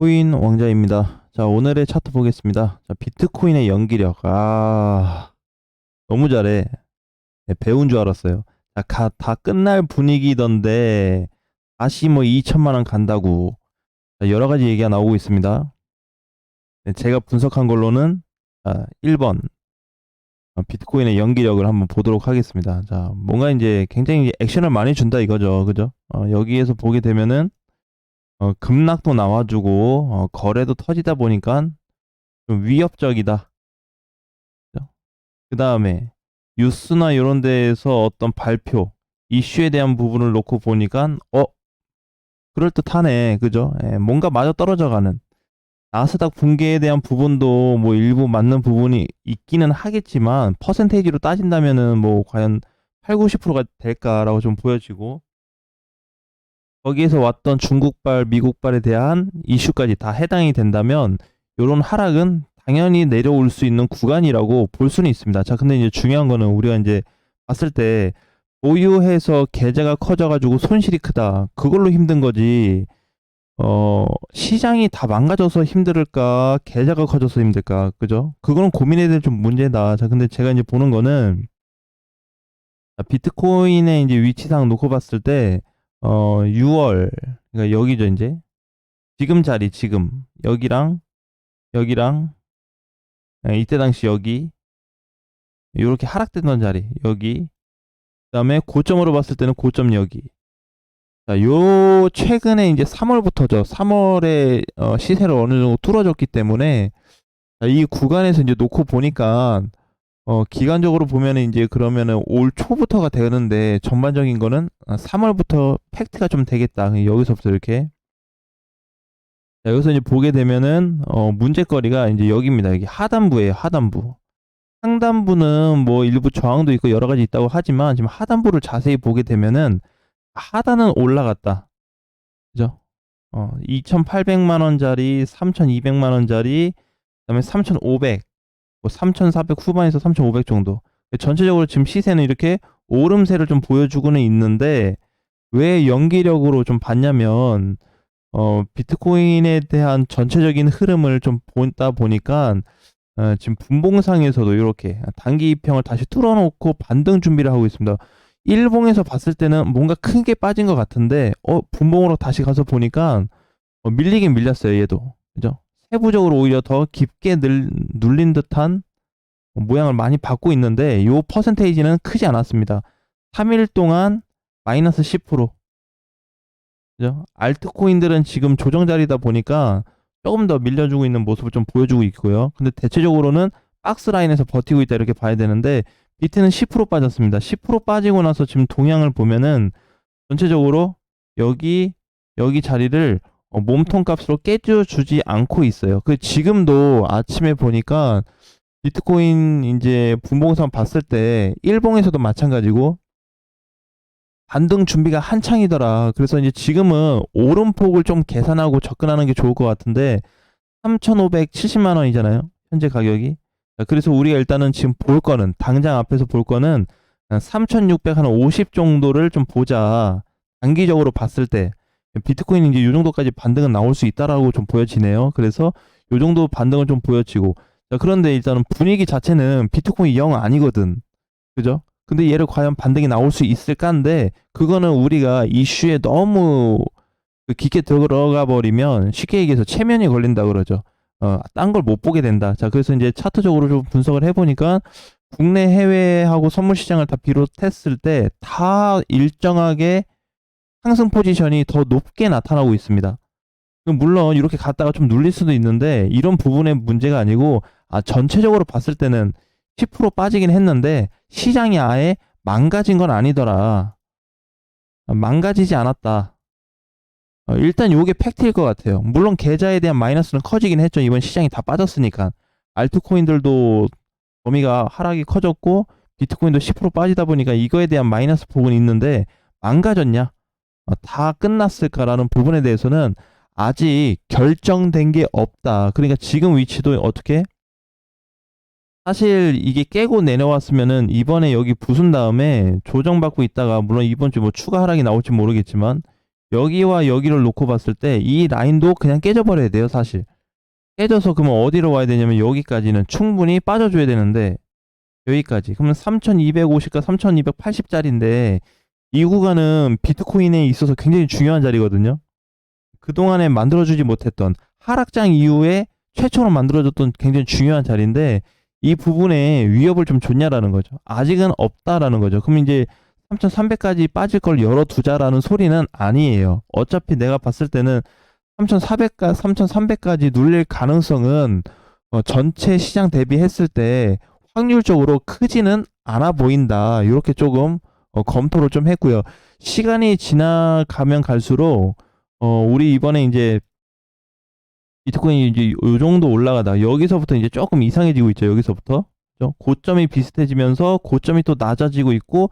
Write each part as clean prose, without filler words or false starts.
코인 왕자입니다. 자, 오늘의 차트 보겠습니다. 자, 비트코인의 연기력. 너무 잘해. 네, 배운 줄 알았어요. 자, 다 끝날 분위기던데, 다시 뭐 2천만 원 간다고. 자, 여러 가지 얘기가 나오고 있습니다. 네, 제가 분석한 걸로는, 1번. 비트코인의 연기력을 한번 보도록 하겠습니다. 자, 뭔가 이제 굉장히 이제 액션을 많이 준다 이거죠. 그죠? 여기에서 보게 되면은, 급락도 나와주고, 거래도 터지다 보니까 좀 위협적이다. 그 다음에 뉴스나 이런 데에서 어떤 발표, 이슈에 대한 부분을 놓고 보니까 그럴듯하네. 그죠? 예, 뭔가 마저 떨어져가는 나스닥 붕괴에 대한 부분도 뭐 일부 맞는 부분이 있기는 하겠지만 퍼센테이지로 따진다면은 뭐 과연 8, 90%가 될까라고 좀 보여지고, 거기에서 왔던 중국발, 미국발에 대한 이슈까지 다 해당이 된다면 이런 하락은 당연히 내려올 수 있는 구간이라고 볼 수는 있습니다. 자, 근데 이제 중요한 거는 우리가 이제 봤을 때 보유해서 계좌가 커져가지고 손실이 크다. 그걸로 힘든 거지. 시장이 다 망가져서 힘들까? 계좌가 커져서 힘들까? 그죠? 그거는 고민해야 될 좀 문제다. 자, 근데 제가 이제 보는 거는 비트코인의 이제 위치상 놓고 봤을 때 6월, 그러니까 여기죠 이제. 지금 자리, 지금 여기랑 이때 당시 여기 이렇게 하락됐던 자리 여기, 그다음에 고점으로 봤을 때는 고점 여기. 자, 요 최근에 이제 3월부터죠. 3월에 시세를 어느 정도 뚫어줬기 때문에, 자, 이 구간에서 이제 놓고 보니까 기간적으로 보면은 이제 그러면은 올 초부터가 되는데, 전반적인 거는 3월부터 팩트가 좀 되겠다. 여기서부터 이렇게. 자, 여기서 이제 보게 되면은 문제거리가 이제 여기입니다. 여기 하단부예요. 하단부. 상단부는 뭐 일부 저항도 있고 여러 가지 있다고 하지만, 지금 하단부를 자세히 보게 되면은 하단은 올라갔다. 그죠? 2,800만 원짜리, 3,200만 원짜리, 그다음에 3,500, 뭐 3,400 후반에서 3,500 정도. 전체적으로 지금 시세는 이렇게 오름세를 좀 보여주고는 있는데, 왜 연기력으로 좀 봤냐면 비트코인에 대한 전체적인 흐름을 좀 보다 보니까 지금 분봉상에서도 이렇게 단기 입형을 다시 뚫어놓고 반등 준비를 하고 있습니다. 일봉에서 봤을 때는 뭔가 크게 빠진 것 같은데 분봉으로 다시 가서 보니까 밀리긴 밀렸어요. 얘도. 그죠? 세부적으로 오히려 더 깊게 눌린 듯한 모양을 많이 받고 있는데, 요 퍼센테이지는 크지 않았습니다. 3일 동안 마이너스 10%. 그죠? 알트코인들은 지금 조정 자리다 보니까 조금 더 밀려주고 있는 모습을 좀 보여주고 있고요. 근데 대체적으로는 박스 라인에서 버티고 있다 이렇게 봐야 되는데, 비트는 10% 빠졌습니다. 10% 빠지고 나서 지금 동향을 보면은 전체적으로 여기 자리를 몸통 값으로 깨주지 않고 있어요. 그 지금도 아침에 보니까 비트코인 이제 분봉상 봤을 때 일봉에서도 마찬가지고 반등 준비가 한창이더라. 그래서 이제 지금은 오름폭을 좀 계산하고 접근하는 게 좋을 것 같은데, 3,570만 원이잖아요. 현재 가격이. 그래서 우리가 일단은 지금 볼 거는, 당장 앞에서 볼 거는 3,650 정도를 좀 보자. 단기적으로 봤을 때 비트코인이 이제 이 정도까지 반등은 나올 수 있다라고 좀 보여지네요. 그래서 이 정도 반등을 좀 보여지고. 자, 그런데 일단은 분위기 자체는 비트코인 0 아니거든. 그죠? 근데 얘를 과연 반등이 나올 수 있을까인데, 그거는 우리가 이슈에 너무 깊게 들어가 버리면 쉽게 얘기해서 체면이 걸린다 그러죠. 딴 걸 못 보게 된다. 자, 그래서 이제 차트적으로 좀 분석을 해보니까 국내 해외하고 선물 시장을 다 비롯했을 때 다 일정하게 상승 포지션이 더 높게 나타나고 있습니다. 물론 이렇게 갔다가 좀 눌릴 수도 있는데, 이런 부분의 문제가 아니고, 전체적으로 봤을 때는 10% 빠지긴 했는데 시장이 아예 망가진 건 아니더라. 망가지지 않았다. 일단 요게 팩트일 것 같아요. 물론 계좌에 대한 마이너스는 커지긴 했죠. 이번 시장이 다 빠졌으니까. 알트코인들도 범위가 하락이 커졌고 비트코인도 10% 빠지다 보니까 이거에 대한 마이너스 부분이 있는데, 망가졌냐? 다 끝났을까라는 부분에 대해서는 아직 결정된 게 없다. 그러니까 지금 위치도 어떻게, 사실 이게 깨고 내려왔으면은 이번에 여기 부순 다음에 조정받고 있다가, 물론 이번 주 뭐 추가 하락이 나올지 모르겠지만 여기와 여기를 놓고 봤을 때 이 라인도 그냥 깨져버려야 돼요, 사실. 깨져서 그러면 어디로 와야 되냐면 여기까지는 충분히 빠져줘야 되는데 여기까지. 그러면 3250과 3280짜리인데 이 구간은 비트코인에 있어서 굉장히 중요한 자리거든요. 그동안에 만들어주지 못했던 하락장 이후에 최초로 만들어졌던 굉장히 중요한 자리인데 이 부분에 위협을 좀 줬냐라는 거죠. 아직은 없다라는 거죠. 그럼 이제 3300까지 빠질 걸 열어두자라는 소리는 아니에요. 어차피 내가 봤을 때는 3400까 3300까지 눌릴 가능성은 전체 시장 대비했을 때 확률적으로 크지는 않아 보인다. 이렇게 조금 검토를 좀 했고요. 시간이 지나가면 갈수록 우리 이번에 이제 비트코인이 이제 요 정도 올라가다 여기서부터 이제 조금 이상해지고 있죠. 여기서부터 고점이 비슷해지면서 고점이 또 낮아지고 있고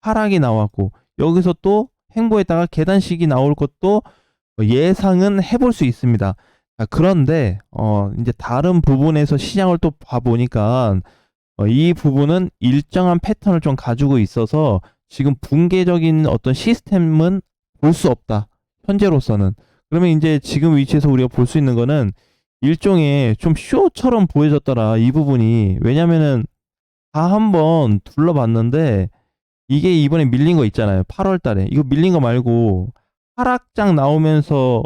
하락이 나왔고 여기서 또 횡보했다가 계단식이 나올 것도 예상은 해볼 수 있습니다. 그런데 이제 다른 부분에서 시장을 또 봐보니까 이 부분은 일정한 패턴을 좀 가지고 있어서 지금 붕괴적인 어떤 시스템은 볼 수 없다. 현재로서는. 그러면 이제 지금 위치에서 우리가 볼 수 있는 거는 일종의 좀 쇼처럼 보여졌더라. 이 부분이. 왜냐면은 다 한번 둘러봤는데 이게 이번에 밀린 거 있잖아요. 8월 달에. 이거 밀린 거 말고 하락장 나오면서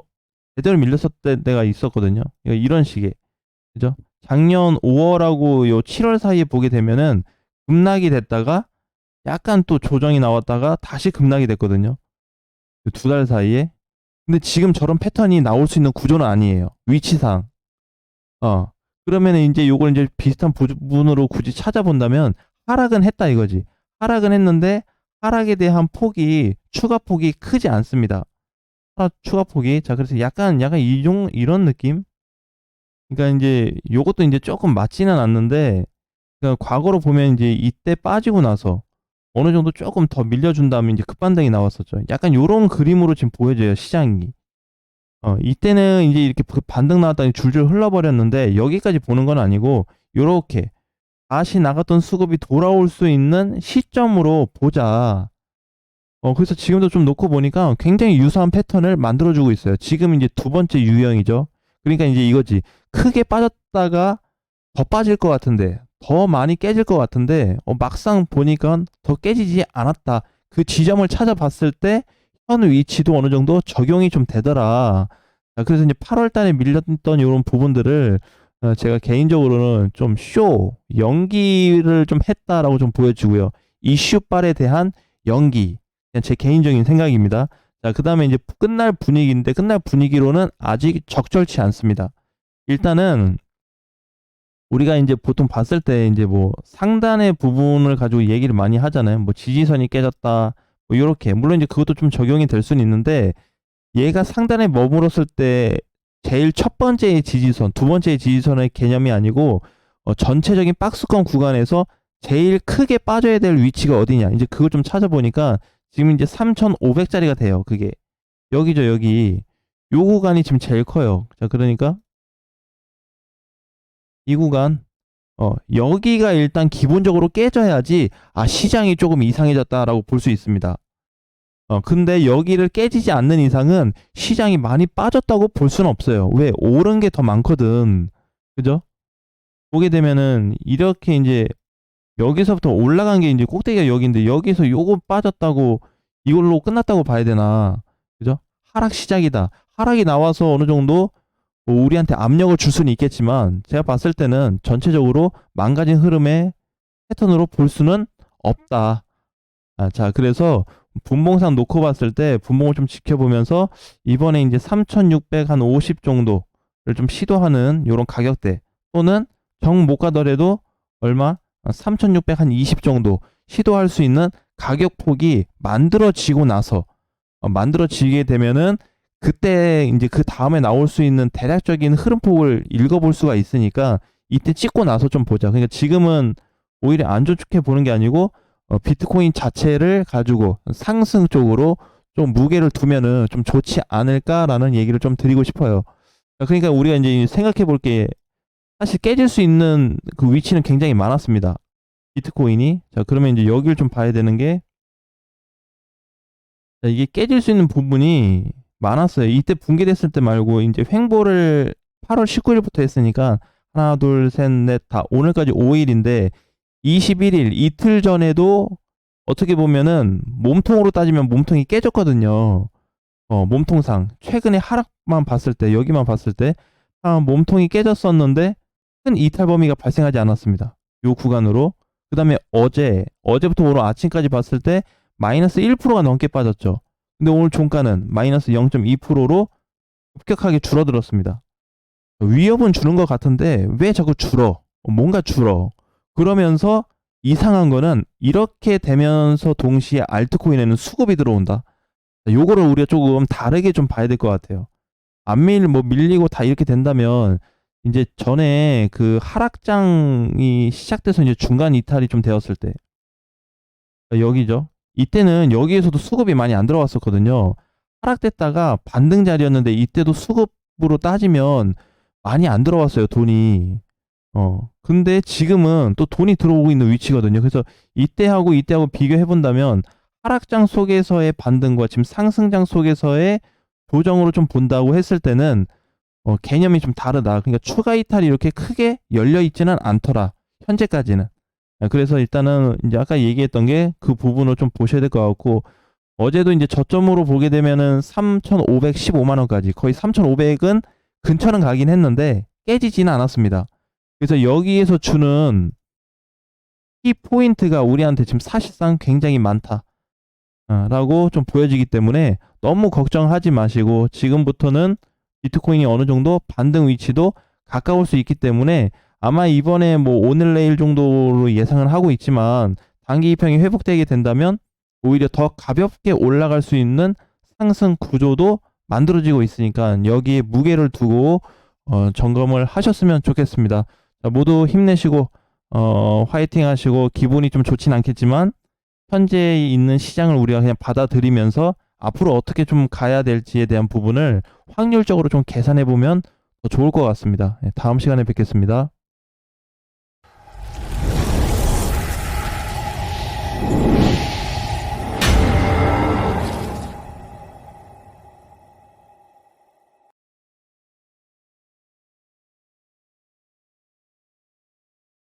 제대로 밀렸을 때가 있었거든요. 이런 식의. 그죠? 작년 5월하고 요 7월 사이에 보게 되면은 급락이 됐다가 약간 또 조정이 나왔다가 다시 급락이 됐거든요. 2달 사이에. 근데 지금 저런 패턴이 나올 수 있는 구조는 아니에요. 위치상. 그러면은 이제 요걸 이제 비슷한 부분으로 굳이 찾아본다면 하락은 했다 이거지. 하락은 했는데 하락에 대한 폭이 추가 폭이 크지 않습니다. 추가 폭이. 자, 그래서 약간 이런 느낌? 그러니까 이제 요것도 이제 조금 맞지는 않는데 그러니까 과거로 보면 이제 이때 빠지고 나서 어느 정도 조금 더 밀려준 다음에 이제 급반등이 나왔었죠. 약간 요런 그림으로 지금 보여져요, 시장이. 이때는 이제 이렇게 반등 나왔다니 줄줄 흘러버렸는데 여기까지 보는 건 아니고 요렇게 다시 나갔던 수급이 돌아올 수 있는 시점으로 보자. 그래서 지금도 좀 놓고 보니까 굉장히 유사한 패턴을 만들어주고 있어요. 지금 이제 두 번째 유형이죠. 그러니까 이제 이거지. 크게 빠졌다가 더 빠질 것 같은데, 더 많이 깨질 것 같은데, 막상 보니까 더 깨지지 않았다. 그 지점을 찾아봤을 때, 현 위치도 어느 정도 적용이 좀 되더라. 그래서 이제 8월 달에 밀렸던 이런 부분들을 제가 개인적으로는 좀 연기를 좀 했다라고 좀 보여지고요. 이슈빨에 대한 연기. 그냥 제 개인적인 생각입니다. 자, 그 다음에 이제 끝날 분위기인데, 끝날 분위기로는 아직 적절치 않습니다. 일단은, 우리가 이제 보통 봤을 때 이제 뭐 상단의 부분을 가지고 얘기를 많이 하잖아요. 뭐 지지선이 깨졌다. 뭐 요렇게. 물론 이제 그것도 좀 적용이 될 수는 있는데 얘가 상단에 머물었을 때 제일 첫 번째의 지지선, 두 번째의 지지선의 개념이 아니고 전체적인 박스권 구간에서 제일 크게 빠져야 될 위치가 어디냐. 이제 그걸 좀 찾아보니까 지금 이제 3,500짜리가 돼요. 그게. 여기죠, 여기. 요 구간이 지금 제일 커요. 자, 그러니까 이 구간 여기가 일단 기본적으로 깨져야지 시장이 조금 이상해졌다라고 볼 수 있습니다. 근데 여기를 깨지지 않는 이상은 시장이 많이 빠졌다고 볼 수는 없어요. 왜? 오른 게 더 많거든. 그죠? 보게 되면은 이렇게 이제 여기서부터 올라간 게 이제 꼭대기가 여기인데 여기서 요거 빠졌다고 이걸로 끝났다고 봐야 되나? 그죠? 하락 시작이다. 하락이 나와서 어느 정도 뭐 우리한테 압력을 줄 수는 있겠지만 제가 봤을 때는 전체적으로 망가진 흐름의 패턴으로 볼 수는 없다. 자, 그래서 분봉상 놓고 봤을 때 분봉을 좀 지켜보면서 이번에 이제 3,650 정도를 좀 시도하는 이런 가격대 또는 정 못 가더라도 얼마? 3,620 정도 시도할 수 있는 가격폭이 만들어지고 나서 만들어지게 되면은 그때 이제 그 다음에 나올 수 있는 대략적인 흐름폭을 읽어볼 수가 있으니까 이때 찍고 나서 좀 보자. 그러니까 지금은 오히려 안 좋게 보는 게 아니고 비트코인 자체를 가지고 상승 쪽으로 좀 무게를 두면은 좀 좋지 않을까라는 얘기를 좀 드리고 싶어요. 그러니까 우리가 이제 생각해 볼 게 사실 깨질 수 있는 그 위치는 굉장히 많았습니다. 비트코인이. 자, 그러면 이제 여기를 좀 봐야 되는 게 자, 이게 깨질 수 있는 부분이 많았어요. 이때 붕괴됐을 때 말고 이제 횡보를 8월 19일부터 했으니까 하나, 둘, 셋, 넷, 다 오늘까지 5일인데 21일 이틀 전에도 어떻게 보면은 몸통으로 따지면 몸통이 깨졌거든요. 몸통상 최근에 하락만 봤을 때 여기만 봤을 때 몸통이 깨졌었는데 큰 이탈 범위가 발생하지 않았습니다. 요 구간으로. 그 다음에 어제부터 오늘 아침까지 봤을 때 마이너스 1%가 넘게 빠졌죠. 근데 오늘 종가는 마이너스 0.2%로 급격하게 줄어들었습니다. 위협은 주는 것 같은데 왜 자꾸 줄어? 뭔가 줄어. 그러면서 이상한 거는 이렇게 되면서 동시에 알트코인에는 수급이 들어온다. 요거를 우리가 조금 다르게 좀 봐야 될 것 같아요. 안 밀리고 다 이렇게 된다면 이제 전에 그 하락장이 시작돼서 이제 중간 이탈이 좀 되었을 때 여기죠. 이때는 여기에서도 수급이 많이 안 들어왔었거든요. 하락됐다가 반등 자리였는데 이때도 수급으로 따지면 많이 안 들어왔어요, 돈이. 근데 지금은 또 돈이 들어오고 있는 위치거든요. 그래서 이때하고 비교해 본다면 하락장 속에서의 반등과 지금 상승장 속에서의 조정으로 좀 본다고 했을 때는 개념이 좀 다르다. 그러니까 추가 이탈이 이렇게 크게 열려 있지는 않더라. 현재까지는. 그래서 일단은 이제 아까 얘기했던 게 그 부분을 좀 보셔야 될 것 같고 어제도 이제 저점으로 보게 되면은 3,515만 원까지 거의 3,500은 근처는 가긴 했는데 깨지지는 않았습니다. 그래서 여기에서 주는 키 포인트가 우리한테 지금 사실상 굉장히 많다. 라고 좀 보여지기 때문에 너무 걱정하지 마시고 지금부터는 비트코인이 어느 정도 반등 위치도 가까울 수 있기 때문에 아마 이번에 뭐 오늘 내일 정도로 예상을 하고 있지만 단기 이평이 회복되게 된다면 오히려 더 가볍게 올라갈 수 있는 상승 구조도 만들어지고 있으니까 여기에 무게를 두고 점검을 하셨으면 좋겠습니다. 자, 모두 힘내시고 화이팅 하시고 기분이 좀 좋진 않겠지만 현재 있는 시장을 우리가 그냥 받아들이면서 앞으로 어떻게 좀 가야 될지에 대한 부분을 확률적으로 좀 계산해 보면 더 좋을 것 같습니다. 다음 시간에 뵙겠습니다.